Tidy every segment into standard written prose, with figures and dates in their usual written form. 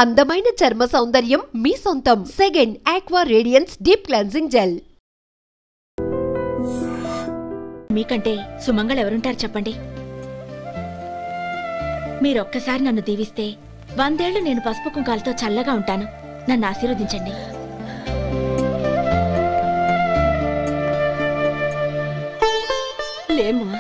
అందమైన చర్మ సౌందర్యం మీ సొంతం. Second aqua radiance deep cleansing gel. మీకంటే సుమంగళ ఎవరుంటారు చెప్పండి? మీరొక్కసారి నన్ను దీవిస్తే 100 ఏళ్లు నేను పసుపు కుంకాలతో చల్లగా ఉంటాను. నన్ను ఆశీర్వదించండి. లేమ్మా.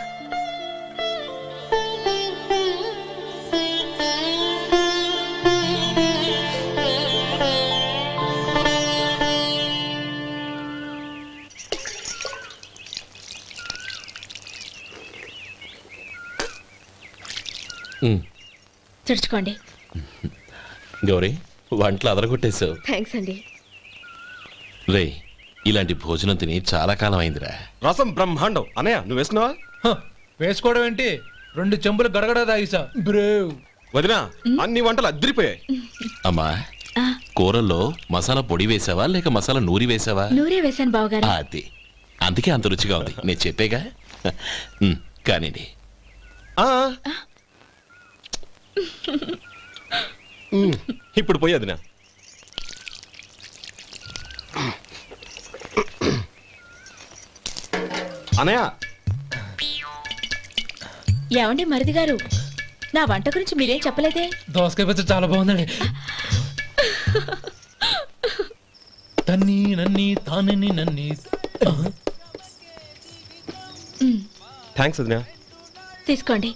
తుడుచుకోండి. గౌరీ, వంటలు అదరగొట్టేశావు. థ్యాంక్స్ అండి. రే, ఇలాంటి భోజనం తిని చాలా కాలం అయిందిరా. రసం బ్రహ్మాండం. అనయ్య, నువ్వు వేసుకున్నావా? వేసుకోవడం ఏంటి, 2 చెంబులు గడగడ తాగిసా. బ్రేవ్ వదినా, అన్ని వంటలు అద్దరిపోయాయి. అమ్మా, కూరల్లో మసాలా పొడి వేసావా లేక మసాలా నూరి వేసావా? నూరే వేసాను బావగారు. అది అందుకే అంత రుచిగా ఉంది. నేను చెప్పేగా. కానివ్వండి. ఇప్పుడు పోయి వదినా. అనయ్య, ఏమండి మరిది గారు, నా వంట గురించి మీరేం చెప్పలేదే? దోసకాయ పచ్చడి చాలా బాగుందండి. తన్ని నన్ని తానని నన్ని. థ్యాంక్స్ వదినా. తీసుకోండి.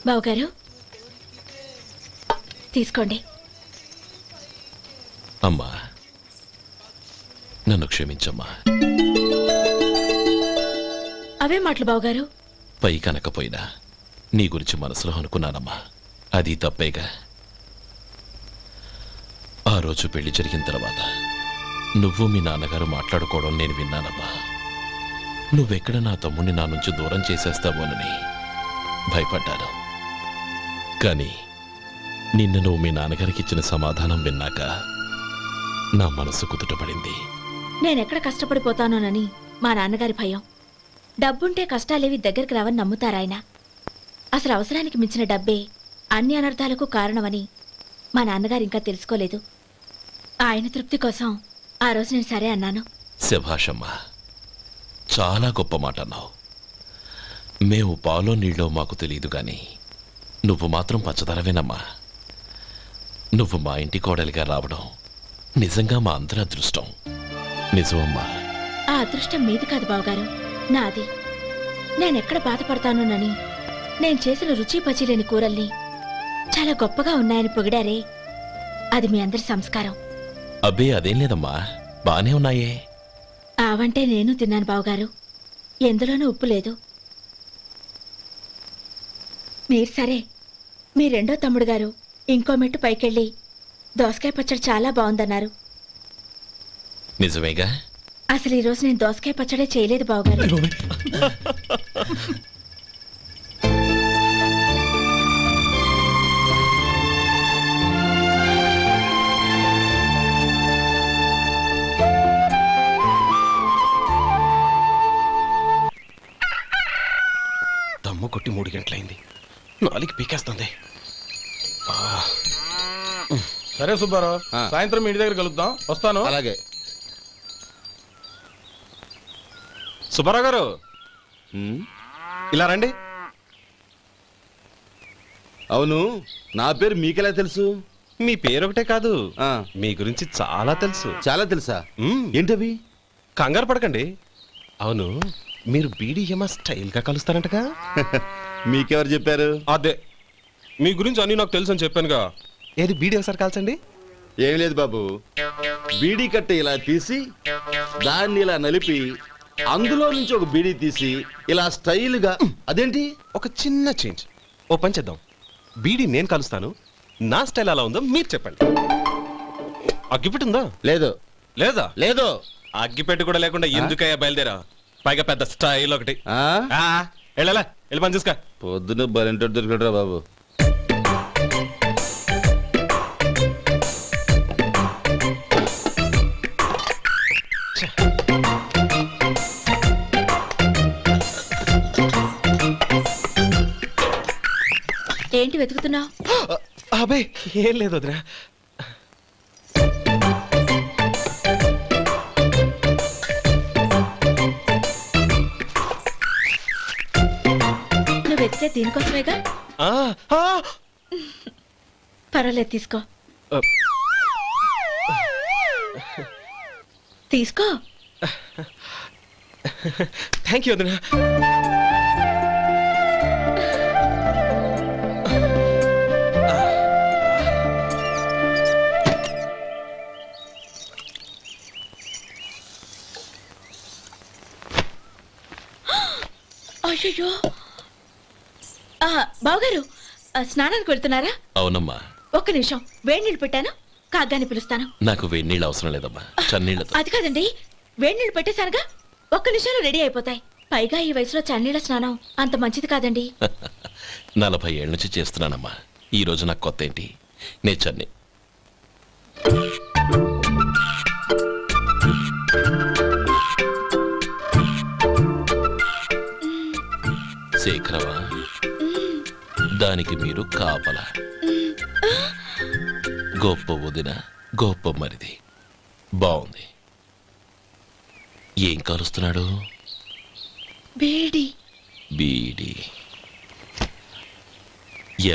బావగారు తీసుకోండి. అమ్మా, నన్ను క్షమించమ్మా. అవే మాటలు బావగారు. పై కనకపోయినా నీ గురించి మనసులో అనుకున్నానమ్మా. అది తప్పేగా. ఆ రోజు పెళ్లి జరిగిన తర్వాత నువ్వు మీ నాన్నగారు మాట్లాడుకోవడం నేను విన్నానమ్మా. నువ్వెక్కడ నా తమ్ముడిని నా నుంచి దూరం చేసేస్తావోనని భయపడ్డాను. కానీ నిన్న నువ్వు మీ నాన్నగారికి ఇచ్చిన సమాధానం విన్నాక నా మనసు కుదుటపడింది. నేనెక్కడ కష్టపడిపోతానోనని మా నాన్నగారి భయం. డబ్బుంటే కష్టాలేవి దగ్గరికి రావని నమ్ముతారాయన. అసలు అవసరానికి మించిన డబ్బే అన్ని అనర్థాలకు కారణమని మా నాన్నగారు ఇంకా తెలుసుకోలేదు. ఆయన తృప్తి కోసం ఆ రోజు నేను సరే అన్నాను. శభాషమ్మా, చాలా గొప్ప మాట అన్నావు. మేము పాలో నీళ్ళో మాకు తెలియదు గాని నువ్వు మాత్రం పచ్చదరవేనమ్మా. నువ్వు మా ఇంటి కోడలిగా రావడం నిజంగా మా అందరి అదృష్టం. నిజమమ్మా. ఆ అదృష్టం మీది కాదు బావగారు, నాది. నేనెక్కడ బాధపడతానోనని నేను చేసిన రుచి పచిలేని కూరల్ని చాలా గొప్పగా ఉన్నాయని పొగిడారే, అది మీ అందరి సంస్కారం. అబ్బే, అదేం లేదమ్మా, బానే ఉన్నాయే. ఆవంటే నేను తిన్నాను బావగారు, ఎందులోనూ ఉప్పు లేదు. మీరు సరే, మీ రెండో తమ్ముడు గారు ఇంకో మెట్టు పైకెళ్ళి దోసకాయ పచ్చడి చాలా బాగుందన్నారు. నిజమేగా? అసలు ఈరోజు నేను దోసకాయ పచ్చడే చేయలేదు బావగారు. దమ్ము కొట్టి 3 గంటలైంది. 4కి పీకేస్తుంది. సరే సుబ్బారావు, సాయంత్రం ఇంటి దగ్గర కలుద్దాం. వస్తాను. అలాగే. సుబ్బారావు గారు, ఇలా రండి. అవును, నా పేరు మీకెలా తెలుసు? మీ పేరు ఒకటే కాదు, మీ గురించి చాలా తెలుసు. చాలా తెలుసా? ఏంటవి? కంగారు పడకండి. అవును, మీరు బీడీఎం స్టైల్ గా కలుస్తారంటగా? మీకెవరు చెప్పారు? అదే, మీ గురించి అన్ని నాకు తెలుసు అని చెప్పానుగా. ఏది బీడీ ఒకసారి కాల్చండి. ఏం లేదు బాబు, బీడీ కట్ట ఇలా తీసి దాన్ని ఇలా నలిపి అందులో నుంచి ఒక బీడీ తీసి ఇలా స్టైల్గా. అదేంటి? ఒక చిన్న చేంజ్. ఓ పని చేద్దాం, బీడీ నేను కలుస్తాను, నా స్టైల్ అలా ఉందో మీరు చెప్పండి. అగ్గిపెట్టి ఉందా? లేదు. లేదా? లేదు. అగ్గిపెట్టి కూడా లేకుండా ఎందుకయ్యా బయలుదేరా? పైగా పెద్ద స్టైల్ ఒకటి. వెళ్ళాలా, వెళ్ళి పని చూసుకో. పొద్దున బలింటోడు దొరికడరా బాబు. ఏంటి వెతుకుతున్నావు? అబే ఏం లేదు వదినా. నువ్వు వెతికే దీనికోసమేగా. పర్వాలేదు, తీసుకో తీసుకో. థ్యాంక్ యూ వదినా. అయ్యో, బావగారు స్నానానికి వెళ్తున్నారా? అవునమ్మా. ఒక్క నిమిషం, వేడి నీళ్ళు పెట్టాను, కాగ్గాని పిలుస్తాను. నాకు వేడి నీళ్ళు అవసరం లేదమ్మా, చన్నీళ్ళతో. అది కాదండి, వేడి నీళ్ళు పెట్టేశానుగా, ఒక్క నిమిషంలో రెడీ అయిపోతాయి. పైగా ఈ వయసులో చన్నీళ్ళ స్నానం అంత మంచిది కాదండి. 40 ఏళ్ళ నుంచి చేస్తున్నానమ్మా. ఈ రోజు నాకు కొత్త ఏంటి? నే చన్ని. శేఖరవా, దానికి మీరు కాపలా. గొప్ప వదిన, గొప్ప మరిది. బాగుంది. ఏం కాలుస్తున్నాడు? బీడి. బీడి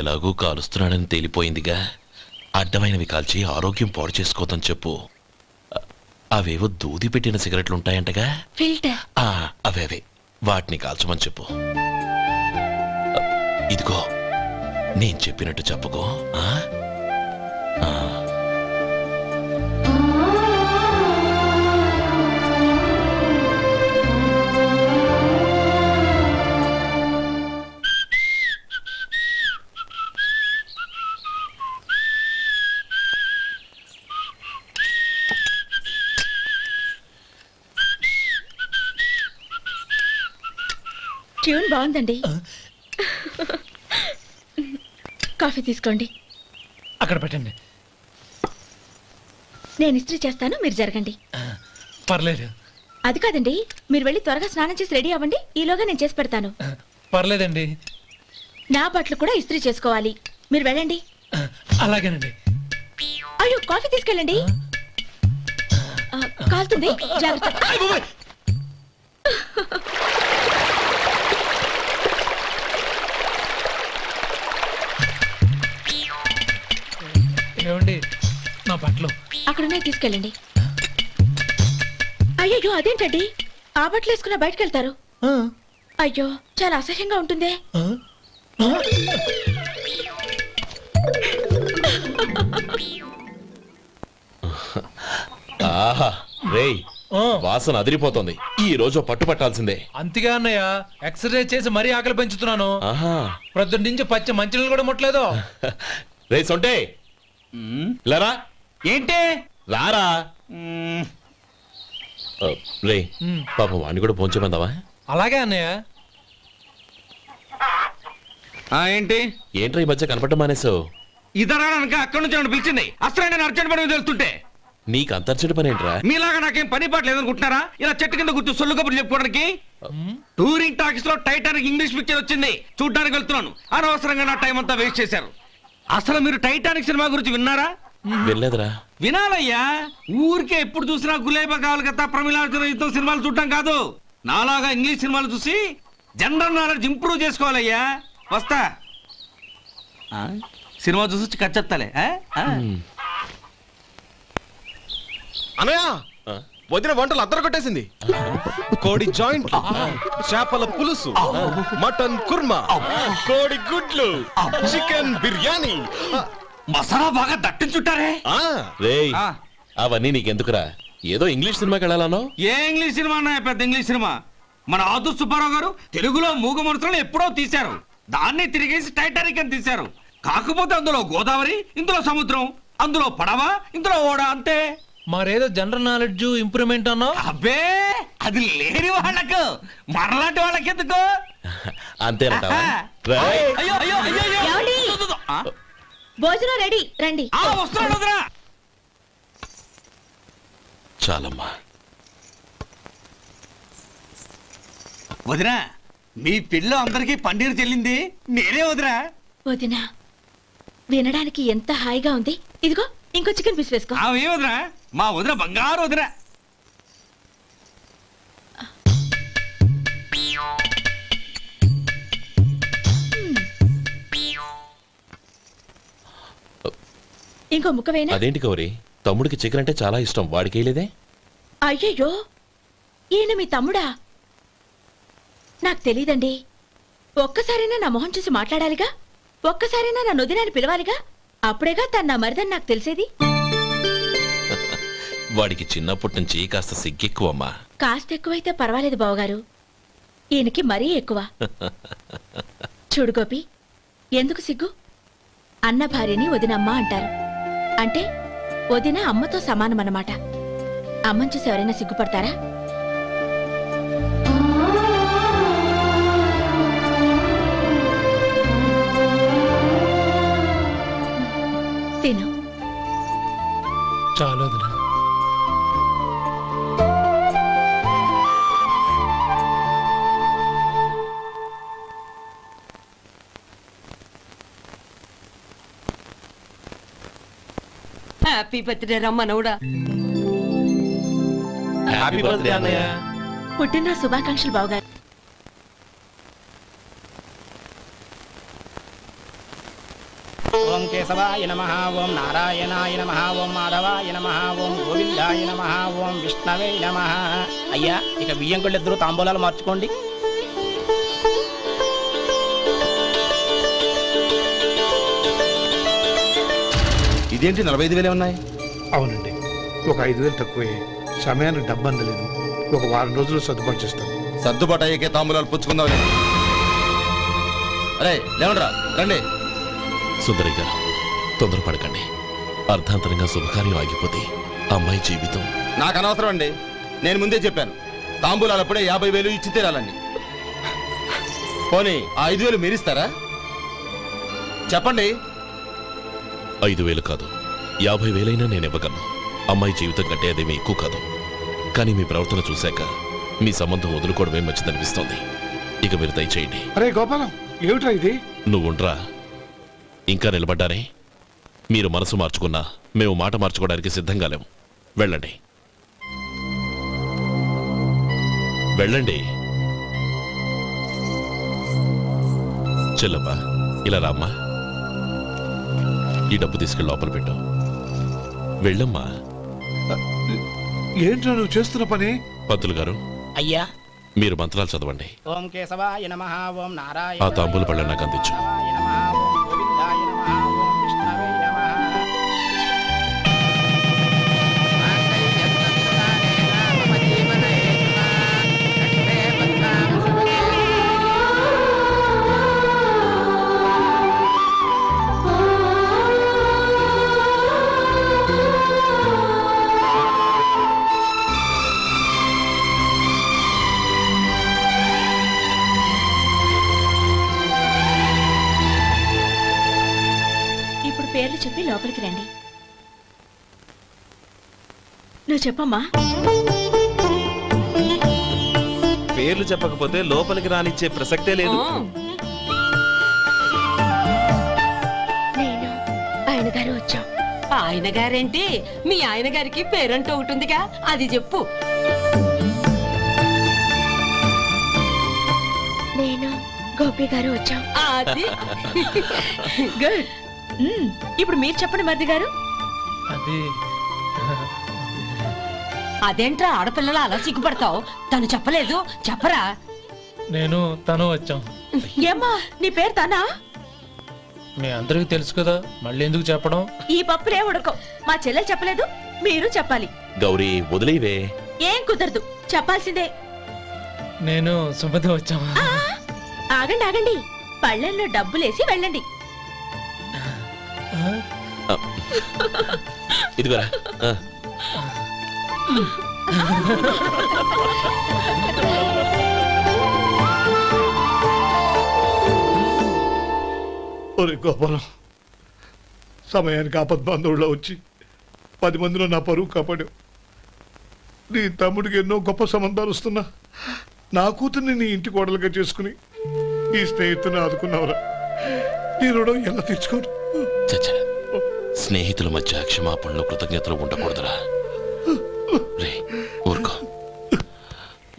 ఎలాగూ కాలుస్తున్నాడని తేలిపోయిందిగా. అడ్డమైనవి కాల్చి ఆరోగ్యం పాడు చేసుకోదని చెప్పు. అవేవో దూది పెట్టిన సిగరెట్లు ఉంటాయంటగా, ఫిల్టర్. అవే వాటిని కాల్చమని చెప్పు. ఇదిగో, నేను చెప్పినట్టు చెప్పుకో. ట్యూన్ బాగుందండి. కాఫీ తీసుకోండి. అక్కడ పెట్టండి. నేను ఇస్త్రీ చేస్తాను, మీరు జరగండి. పర్లేదు. అది కాదండి, మీరు వెళ్ళి త్వరగా స్నానం చేసి రెడీ అవ్వండి, ఈలోగా నేను చేసి పెడతాను. పర్లేదండి. నా బట్టలు కూడా ఇస్త్రీ చేసుకోవాలి, మీరు వెళ్ళండి. అలాగేనండి. అయ్యో, కాఫీ తీసుకెళ్ళండి. కాలుతుంది, జాగ్రత్త. ఏమండి, నా బట్టలు అక్కడున్నాయి, తీసుకెళ్ళండి. అయ్యో, అదేంటండి, ఆ బట్టలు వేసుకున్న బయటకు వెళ్తారు? అయ్యో, చాలా అసహ్యంగా ఉంటుందే. ఆహా రేయ్, వాసన అదిరిపోతుంది. ఈ రోజు పట్టుపట్టాల్సిందే. అంతగా అన్నయ్య, ఎక్సర్సైజ్ చేసి మరీ ఆకలి పెంచుతున్నాను. ప్రొద్దున నుంచి పచ్చ మంచినీళ్ళు కూడా ముట్టలేదు. రే సొంటే, లరా. ఏంటి? రారా. రే, పాపం వాడిని కూడా పోంచమందావా? అలాగే అన్నయ్య. ఏంటి? ఏంట్రా ఈ మధ్య కనపడటం మానేసావు? ఇద్దరు అక్కడి నుంచి నన్ను పిలిచింది. అసలు నేను అర్జెంట్ పని వెళ్తుంటే నీకు అంతర్చడి పని ఏంట్రా? మీలాగా నాకేం పని పాట లేదనుకుంటున్నారా? ఇలా చెట్టు కింద కూర్చో సొల్లు కబుర్లు చెప్పుకోవడానికి. టూరింగ్ టాకీస్ లో టైటానిక్ ఇంగ్లీష్ పిక్చర్ వచ్చింది, చూడ్డానికి వెళ్తున్నాను. అనవసరంగా నా టైం అంతా వేస్ట్ చేశారు. అసలు మీరు టైటానిక్ సినిమా గురించి విన్నారా? వెళ్ళలేదురా. వినాలయ్యా. ఊరికే ఎప్పుడు చూసినా గులేబా కావాలి కదా, ప్రమిళార్జున యుద్ధం సినిమాలు చూడటం కాదు. నాలాగా ఇంగ్లీష్ సినిమాలు చూసి జనరల్ నాలెడ్జ్ ఇంప్రూవ్ చేసుకోవాలయ్యా. వస్తా. సినిమా చూసి కచ్చెత్తాలే. అనయ్య, వదిన వంటలు అద్దరు కొట్టేసింది. కోడి జాయింట్, చేపల పులుసు, మటన్ కుర్మా, కోడి గుడ్లు, చికెన్ బిర్యానీ, మసాలా బాగా దట్టించుంటారే. రేయ్, అవన్నీ నీకెందుకురా? ఏదో ఇంగ్లీష్ సినిమాకి వెళ్ళాలనో? ఏ ఇంగ్లీష్ సినిమా అన్నా? పెద్ద ఇంగ్లీష్ సినిమా. మన ఆదు సుబ్బారావు గారు తెలుగులో మూగ మనుషులను ఎప్పుడో తీశారు. దాన్ని తిరిగేసి టైటానిక్ అని తీశారు. కాకపోతే అందులో గోదావరి, ఇందులో సముద్రం, అందులో పడవ, ఇందులో ఓడ, అంతే. మరేదో జనరల్ నాలెడ్జ్ ఇంప్రూవ్మెంట్ అన్నా? అబ్బే, అది లేని వాళ్ళకు, మరలాంటి వాళ్ళకి ఎందుకు? అంతేనంటావా? అయ్యో అయ్యో అయ్యో, భోజనం రెడీ, రండి. వస్తున్నాడు వదరా. చాలమ్మా. వదినా, మీ పిల్ల అందరికి పన్నీరు చెల్లింది నేనే వదినా. వదినా, వినడానికి ఎంత హాయిగా ఉంది. ఇదిగో ఇంకో చికెన్ పీస్ వేసుకో. ఏ వదినా, మా వదిన బంగారు వదిన. ఇంకో ముక్క వేయనా? అదేంటి గౌరీ, తమ్ముడికి చికెన్ అంటే చాలా ఇష్టం, వాడికి వేయలేదే? అయ్యయ్యో, ఈయన మీ తమ్ముడా? నాకు తెలీదండి. ఒక్కసారైనా నా మొహం చూసి మాట్లాడాలిగా, ఒక్కసారైనా నా నొదినాన్ని పిలవాలిగా, అప్పుడేగా తన నా మరిదని నాకు తెలిసేది. వాడికి చిన్నప్పటి నుంచి కాస్త సిగ్గెక్కువమ్మా. కాస్త ఎక్కువైతే పర్వాలేదు బావగారు, ఈయనకి మరీ ఎక్కువ. చూడు గోపి, ఎందుకు సిగ్గు? అన్న భార్యని వదినమ్మ అంటారు. అంటే వదిన అమ్మతో సమానమన్నమాట. అమ్మని చూసి ఎవరైనా సిగ్గుపడతారా? తిను. చాలు వదినా. హ్యాపీ బర్త్డే రమ్మనవుడా. హ్యాపీ బర్త్డే అన్నయ్య. పుట్టిన శుభాకాంక్షలు బావగారు. ఓం కేశవాయ నమః, ఓం నారాయణాయ నమః, ఓం మాధవాయ నమః, ఓం గోవిందాయ నమః, ఓం విష్ణవే నమః. అయ్యా, ఇక బియ్యం కొళ్ళిద్దరూ తాంబూలాలు మార్చుకోండి. ఇదేంటి 45,000 ఉన్నాయి? అవునండి, ఒక 5,000 తక్కువే. సమయానికి డబ్బు అందలేదు. ఒక వారం రోజులు సర్దుబాటు చేస్తాను. సర్దుబాటు అయ్యే తాంబూలాలు పుచ్చుకుందాం. అరే లేవండ్రా, రండి. సుందరి గారు, తొందరపడకండి. అర్ధాంతరంగా శుభకార్యం ఆగిపోతే అమ్మాయి జీవితం. నాకు అనవసరం అండి, నేను ముందే చెప్పాను. తాంబూలాలప్పుడే 50,000 ఇచ్చి తీరాలండి. పోనీ ఆ 5,000 మీరిస్తారా? చెప్పండి. 5,000 కాదు, 50,000 నేను ఇవ్వగలను. అమ్మాయి జీవితం కంటే అదేమీ ఎక్కువ కాదు. కానీ మీ ప్రవర్తన చూశాక మీ సంబంధం వదులుకోవడమే మంచిదనిపిస్తోంది. ఇక మీరు దయచేయండి. అరే గోపాలం, ఏమిట్రా ఇది? నువ్వుండ్రా, ఇంకా నిలబడ్డానే. మీరు మనసు మార్చుకున్నా మేము మాట మార్చుకోవడానికి సిద్ధంగా లేము. వెళ్ళండి, వెళ్ళండి. చెల్లమ్మా, ఇలా రామ్మా. ఈ డబ్బు తీసుకెళ్ళి లోపల పెట్టు. వెళ్ళమ్మా. ఏంట్రా నువ్వు చేస్తున్న పని? పంతులు గారు, అయ్యా, మీరు మంత్రాలు చదవండి. ఓం కేశవాయ నమః, ఓం నారాయణ. ఆ తాంబూల పళ్ళ నాకు అందించు. పేర్లు చెప్పి లోపలికి రండి. నువ్వు చెప్పమ్మా. పేర్లు చెప్పకపోతే లోపలికి రానిచ్చే ప్రసక్తే లేదు. నేను ఆయన గారు వచ్చాం. ఆయన గారేంటి, మీ ఆయన గారికి పేరంటూ ఒకటిగా, అది చెప్పు. నేను గోపి గారు వచ్చాం. అది గుడ్. ఇప్పుడు మీరు చెప్పండి మరిది గారు. అదేంట్రా ఆడపిల్లలు అలా సిగ్గుపడతావు? తను చెప్పలేదు, చెప్పరా. నేను తను వచ్చాం. ఏమ్మా, నీ పేరు తనా? మీ అందరికి తెలుసు కదా, మళ్ళీ ఎందుకు చెప్పడం? ఈ పప్పులే ఉడకం. మా చెల్లెలు చెప్పలేదు, మీరు చెప్పాలి. గౌరీ, వదిలేవే. ఏం కుదరదు, చెప్పాల్సిందే. నేను సుమతి వచ్చామా? ఆగండి ఆగండి, పళ్ళెల్లో డబ్బులేసి వెళ్ళండి. ఇదిగోరా. ఒరే గోపాలం, సమయానికి ఆపద్బాంధవుల్లో వచ్చి 10 మందిలో నా పరువు కాపాడావు. నీ తమ్ముడికి ఎన్నో గొప్ప సంబంధాలు వస్తున్నా నా కూతుర్ని నీ ఇంటి కోడలుగా చేసుకుని ఈ స్నేహితుని ఆదుకున్నావురా. నీ రుణం ఎలా తీర్చుకోరు? చచ్చా, స్నేహితుల మధ్య క్షమాపణలు కృతజ్ఞతలు ఉండకూడదురా. రే ఊరుకో.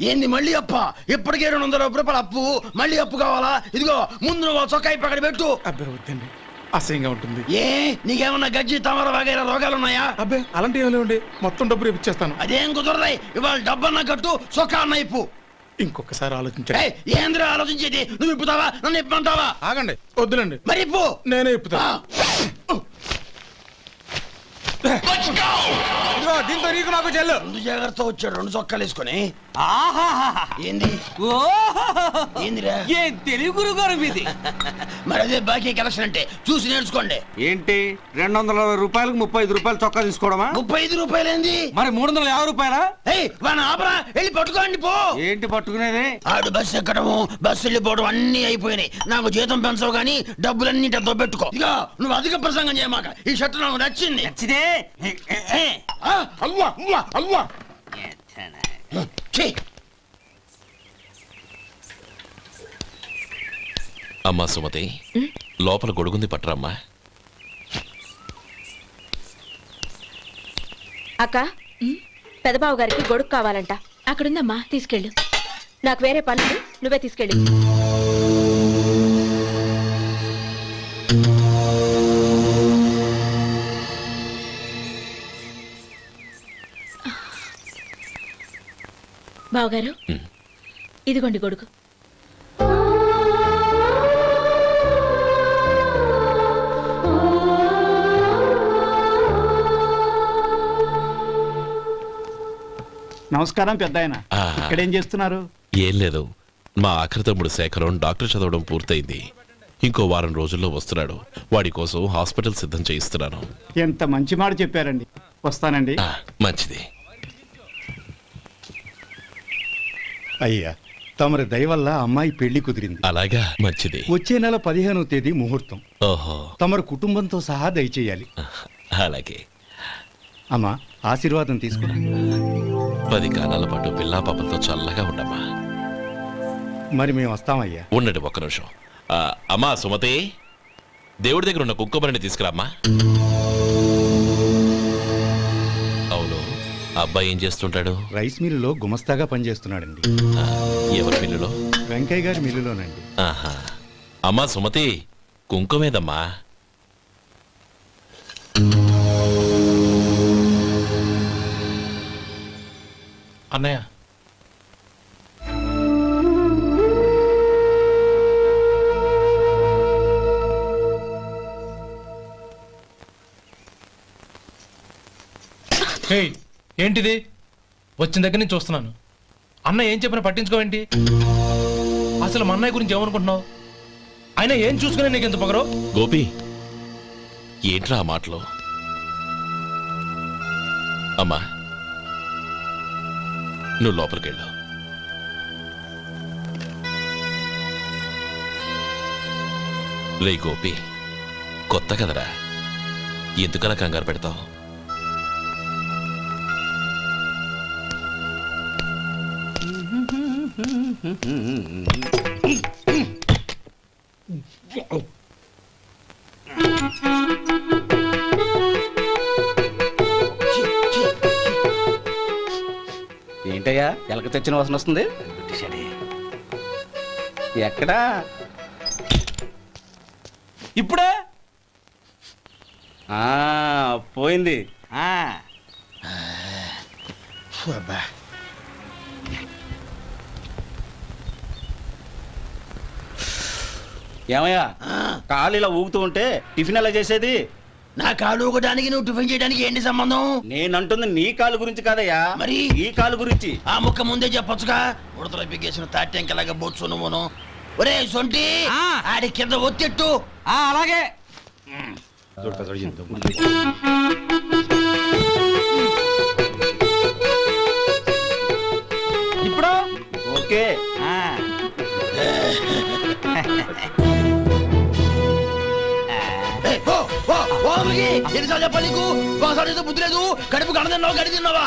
ఏంది మళ్ళీ అప్ప? ఇప్పటికే 200 రూపాయలు అప్పు, మళ్ళీ అప్పు కావాలా? ఇదిగో ముందు నువ్వు చొక్కాయి పక్కన పెట్టు. అబ్బే వద్దండి, అసహ్యంగా ఉంటుంది. ఏ నీకేమన్నా గజ్జి తమర వగైరా రోగాలున్నాయా? అబ్బే అలాంటి ఏమి లేవండి, మొత్తం డబ్బు రేపు ఇచ్చేస్తాను. అదేం కుదరదాయి. ఇవాళ డబ్బన్నా కట్టు, చొక్కా అన్న ఇప్పు. ఇంకొకసారి ఆలోచించండి. ఏంద్రా ఆలోచించేది? నువ్వు ఇప్పుతావా, నన్ను ఇప్పమంటావా? ఆగండి, వద్దులండి. మరి ఇప్పు. నేనే ఇప్పుతా. దీంతో నీకు నాకు చెల్లు. ముందు జాగ్రత్త వచ్చాడు, 2 చొక్కాలు వేసుకొని. ఏంది ఏందిరా? ఏం తెలుగు గురుగారు మీది? మరి అదే బాకీ కలెక్షన్ అంటే, చూసి నేర్చుకోండి. ఏంటి 220 రూపాయలకు 35 రూపాయలు చొక్కా తీసుకోవడమా? 35 రూపాయలు ఏంది? మరి 350 రూపాయలా? వాడిని ఆపరా, వెళ్ళి పట్టుకోండి పో. ఏంటి పట్టుకునేది? ఆడు బస్సు ఎక్కడము, బస్సు వెళ్ళిపోవడం అన్ని అయిపోయినాయి. నాకు జీతం పెంచవు గానీ డబ్బులన్నీ దొబ్బెట్టుకో. ఇక నువ్వు అధిక ప్రసంగం చేయమాక. ఈ షర్ట్ నాకు నచ్చింది. నచ్చితే అవ్వా అవ్వా అవ్వా. అమ్మా సుమతి, లోపల గొడుగుంది పట్టరమ్మా. అక్క, పెదబాబు గారికి గొడుగు కావాలంట. అక్కడుందమ్మా, తీసుకెళ్ళు. నాకు వేరే పనులు, నువ్వే తీసుకెళ్ళు. బావగారు, ఇదిగోండి గొడుగు. నమస్కారం పెద్దాయన. ఇక్కడేం చేస్తున్నారు? ఏం లేదు, మా ఆఖరి తమ్ముడు శేఖరం డాక్టర్ చదవడం పూర్తయింది. ఇంకో వారం రోజుల్లో వస్తున్నాడు. వాడి కోసం హాస్పిటల్ సిద్ధం చేయిస్తున్నాను. ఎంత మంచి మాట చెప్పారండి. వస్తానండి. మంచిది. అయ్యా, తమరి దయ వల్ల అమ్మాయి పెళ్లి కుదిరింది. అలాగా, మంచిది. వచ్చే నెల 15వ తేదీ ముహూర్తం. ఓహో. తమరు కుటుంబంతో సహా దయచేయాలి. అలాగే. అమ్మా, ఆశీర్వాదం తీసుకున్నా. 10 కాలాల పాటు పిల్లా పాపలతో చల్లగా ఉండమ్మా. మరి మేము వస్తామయ్యా. ఉండండి ఒక్క నిమిషం. అమ్మా సుమతి, దేవుడి దగ్గర ఉన్న కుక్కమరిని తీసుకురామ్మా. అవును, అబ్బాయి ఏం చేస్తుంటాడు? రైస్ మిల్లులో గుమస్తాగా పనిచేస్తున్నాడండి. ఎవరి మిల్లులో? వెంకయ్య గారి మిల్లులోనండి. ఆహా. అమ్మా సుమతి, కుంకుమేదమ్మా? అన్నయ్య, ఏంటిది? వచ్చిన దగ్గర నుంచి చూస్తున్నాను. అన్న ఏం చెప్పినా పట్టించుకోవేంటి? అసలు మా అన్నయ్య గురించి ఏమనుకుంటున్నావు? ఆయన ఏం చూసుకునే నీకు ఎంత పొగరు? గోపి, ఏంట్రా ఆ మాటలు? అమ్మా, నువ్వు లోపలికెళ్ళు. రే గోపి, కొత్త కదరా, ఎందుకలా కంగారు పెడతావు? ఏంటయ్యా ఎలక తెచ్చిన వాసన వస్తుంది? ఎక్కడా? ఇప్పుడే పోయింది. ఏమయ్యా, కాలు ఇలా ఊగుతూ ఉంటే టిఫిన్ ఎలా చేసేది? నా కాలు ఊగడానికి నువ్వు టిఫిన్ చేయడానికి ఏంటి సంబంధం? నేనంటుంది నీ కాలు గురించి కాదయ్యా, మరి ఈ కాలు గురించి. ఆ ముక్క ముందే చెప్పొచ్చుగా. ఉడతలో పిగేసిన తాటెంకలాగా బొచ్చు నువ్వును. ఒరే సొంటి, ఆడి కింద ఒత్తెట్టు. అలాగే. ఇప్పుడు ఓకే. ఎన్నిసార్లు చెప్పాలి నీకు? ఒకసారి బుద్ధి లేదు. కడుపు కడదన్నావు, గడి తిన్నావా?